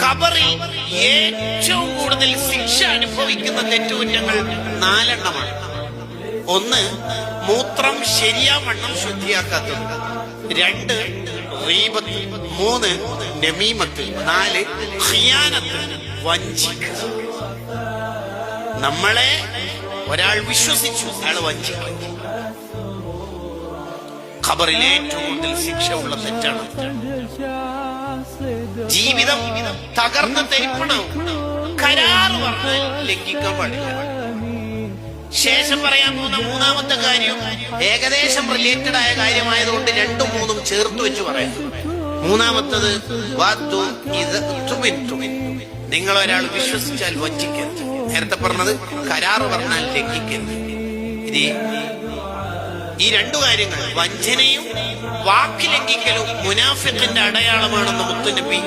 ഖബറിൽ ഏറ്റവും കൂടുതൽ ശിക്ഷ അനുഭവിക്കുന്ന തെറ്റുകുറ്റങ്ങൾ 4 എണ്ണമാണ്. 1, മൂത്രം ശരിയാവണ്ണം ശുദ്ധിയാക്കാത്തത്. 2, ഗീബത്ത്. 3, നമീമത്ത്. 4, ഖിയാനത്ത്, വഞ്ചിക്കുക. നമ്മളെ ഒരാൾ വിശ്വസിച്ചു, അയാൾ വഞ്ചിക്കും. ഖബറിലെ ഏറ്റവും കൂടുതൽ ശിക്ഷ ഉള്ള തെറ്റാണ്. ജീവിതം തകർന്ന് തരിപ്പണാവും. കരാറ് പറഞ്ഞാൽ ലംഘിക്കാൻ പാടില്ല. ശേഷം പറയാൻ പോകുന്ന മൂന്നാമത്തെ കാര്യം ഏകദേശം റിലേറ്റഡ് ആയ കാര്യമായതുകൊണ്ട് 2ഉം 3ഉം ചേർത്ത് വെച്ച് പറയാം. മൂന്നാമത്തത് നിങ്ങൾ ഒരാൾ വിശ്വസിച്ചാൽ വഞ്ചിക്കരുത്. നേരത്തെ പറഞ്ഞത് കരാറ് പറഞ്ഞാൽ ലംഘിക്കരുത്. ഈ 2 കാര്യങ്ങൾ, വഞ്ചനയും വാക്ക് ലംഘിക്കലും മുനാഫിഖിന്റെ അടയാളമാണെന്ന് മുത്തുനബി